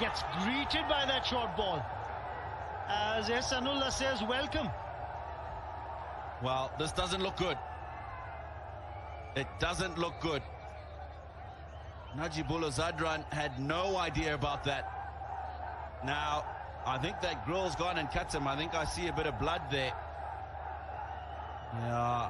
gets greeted by that short ball. As Ihsanullah says, welcome. Well, this doesn't look good. It doesn't look good. Najibullah Zadran had no idea about that. Now, I think that grill's gone and cuts him. I think I see a bit of blood there. Yeah.